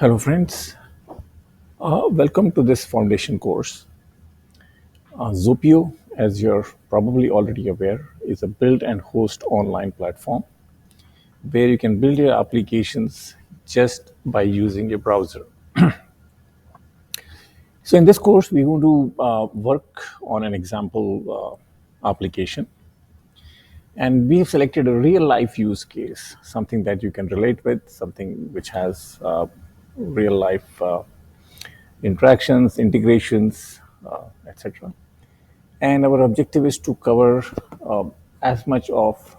Hello, friends. Welcome to this foundation course. ZOAPIIO, as you're probably already aware, is a build and host online platform where you can build your applications just by using your browser. So, in this course, we're going to work on an example application, and we have selected a real life use case, something that you can relate with, something which has real life interactions, integrations, etc. And our objective is to cover as much of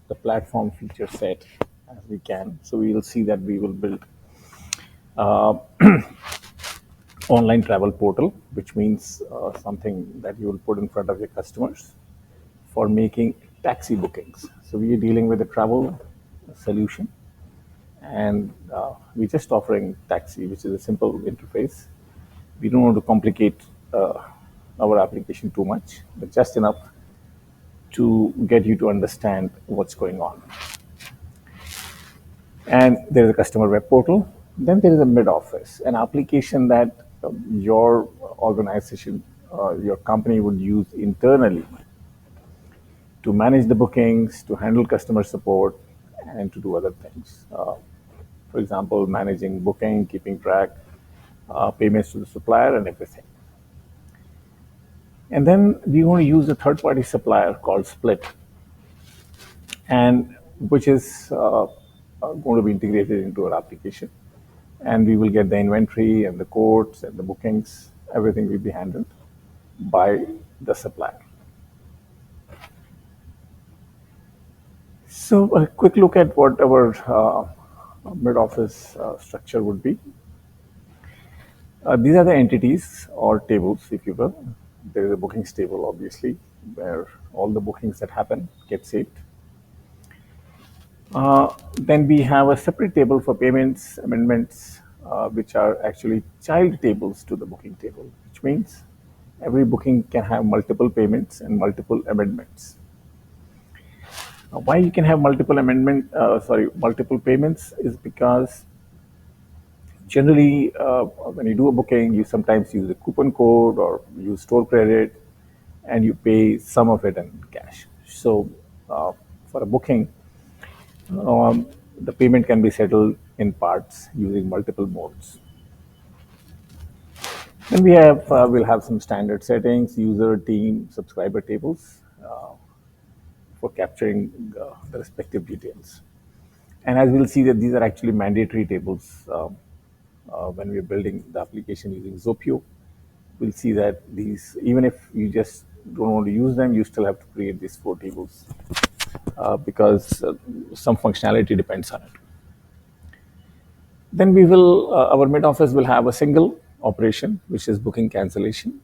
the platform feature set as we can. So we will see that we will build online travel portal, which means something that you will put in front of your customers for making taxi bookings. So we are dealing with a travel solution, and we're just offering taxi, which is a simple interface. We don't want to complicate our application too much, but just enough to get you to understand what's going on. And there is a customer web portal. Then there is a mid office, an application that your organization, your company would use internally to manage the bookings, to handle customer support, and to do other things. For example, managing booking, keeping track, payments to the supplier, and everything. And then we want to use a third party supplier called Split, and which is going to be integrated into our application. And we will get the inventory and the quotes and the bookings, everything will be handled by the supplier. So a quick look at what our mid-office structure would be. These are the entities or tables, if you will. There is a bookings table, obviously, where all the bookings that happen get saved. Then we have a separate table for payments, amendments, which are actually child tables to the booking table, which means every booking can have multiple payments and multiple amendments. Why you can have multiple payments is because generally when you do a booking, you sometimes use a coupon code or use store credit, and you pay some of it in cash. So for a booking, the payment can be settled in parts using multiple modes. Then we'll have some standard settings, user, team, subscriber tables for capturing the respective details. And as we'll see that these are actually mandatory tables when we're building the application using ZOAPIIO. We'll see that these, even if you just don't want to use them, you still have to create these 4 tables because some functionality depends on it. Then our mid office will have a single operation, which is booking cancellation.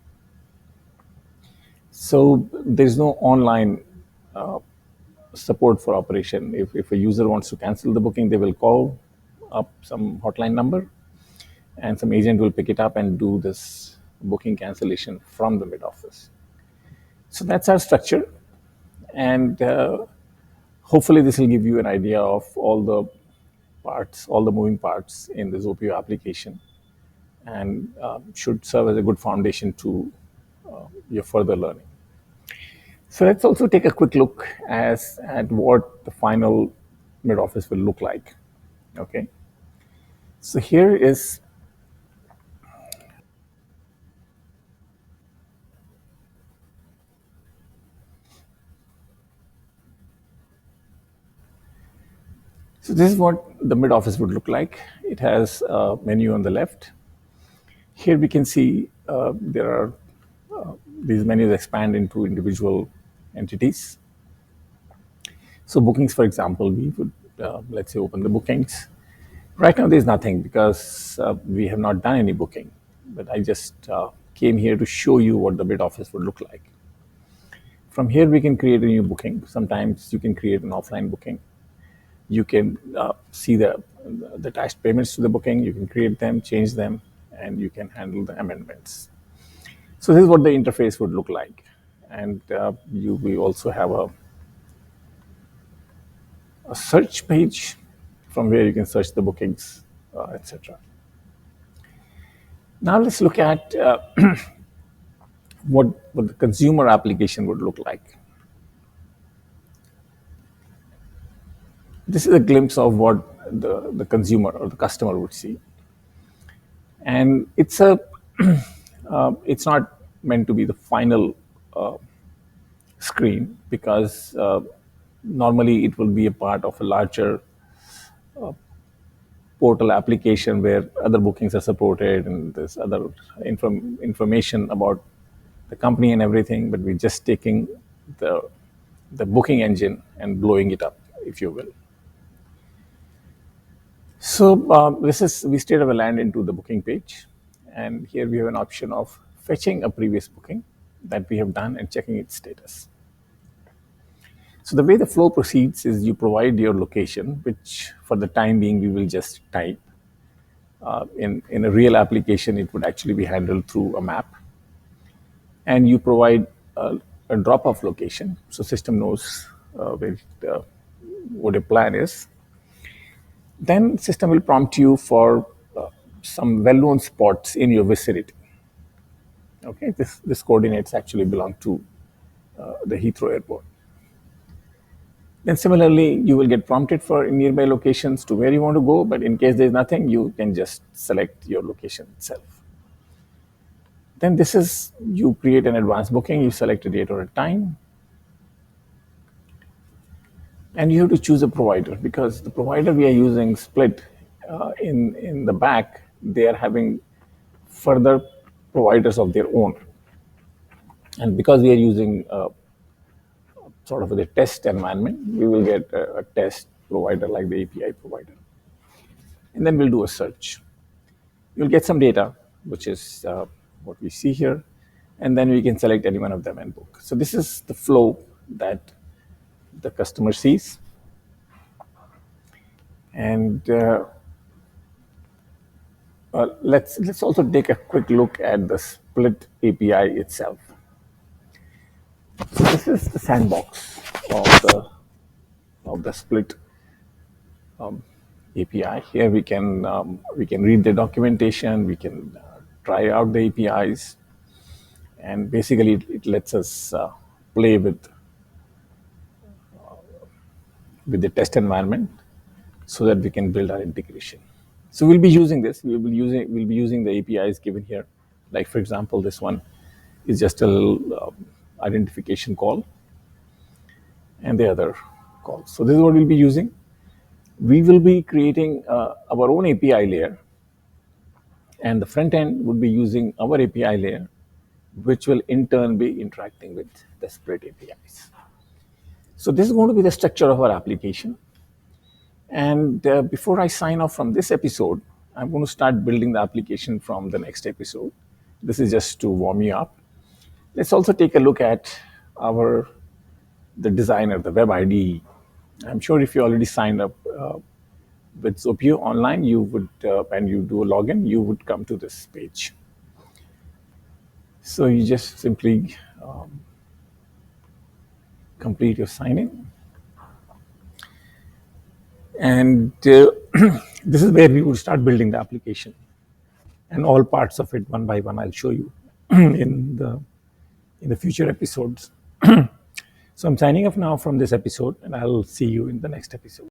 So there's no online support for operation. If a user wants to cancel the booking, they will call up some hotline number, and some agent will pick it up and do this booking cancellation from the mid office. So that's our structure, and hopefully this will give you an idea of all the parts, all the moving parts in the ZOAPIIO application, and should serve as a good foundation to your further learning. So let's also take a quick look at what the final mid office will look like. Okay. So here is so this is what the mid office would look like. It has a menu on the left. Here we can see there are these menus expand into individual entities. So bookings, for example, we would let's say open the bookings. Right now there's nothing because we have not done any booking, but I just came here to show you what the mid office would look like. From here we can create a new booking. Sometimes you can create an offline booking. You can see the attached payments to the booking. You can create them, change them, and you can handle the amendments. So this is what the interface would look like. And you will also have a search page from where you can search the bookings etc. Now let's look at what the consumer application would look like. This is a glimpse of what the consumer or the customer would see. And it's not meant to be the final screen, because normally it will be a part of a larger portal application where other bookings are supported and there's other information about the company and everything, but we're just taking the the booking engine and blowing it up, if you will. So this is we straight away land into the booking page, and here we have an option of fetching a previous booking that we have done and checking its status. So the way the flow proceeds is you provide your location, which for the time being we will just type. In a real application, it would actually be handled through a map, and you provide a drop-off location, so system knows what your plan is. Then system will prompt you for some well-known spots in your vicinity. Okay, this coordinates actually belong to the Heathrow Airport. Then similarly, you will get prompted for nearby locations to where you want to go, but in case there's nothing, you can just select your location itself. Then this is, you create an advanced booking, you select a date or a time, and you have to choose a provider, because the provider we are using, Split, in the back, they are having further providers of their own. And because we are using sort of the test environment, we will get a test provider like the API provider. And then we'll do a search. You'll get some data, which is what we see here. And then we can select any one of them and book. So this is the flow that the customer sees. And let's also take a quick look at the Split API itself. So this is the sandbox of the Split API. Here we can read the documentation, we can try out the APIs, and basically it lets us play with the test environment so that we can build our integration. So we'll be using this. We'll be using the APIs given here. Like for example, this one is just a little identification call, and the other calls. So this is what we'll be using. We will be creating our own API layer, and the front end would be using our API layer, which will in turn be interacting with the Split APIs. So this is going to be the structure of our application. And before I sign off from this episode, I'm going to start building the application from the next episode. This is just to warm you up. Let's also take a look at the designer, the web IDE. I'm sure if you already signed up with ZOAPIIO online, you would, when you do a login, you would come to this page. So you just simply complete your sign-in. And this is where we would start building the application. And all parts of it, one by one, I'll show you in the future episodes. So I'm signing off now from this episode, and I'll see you in the next episode.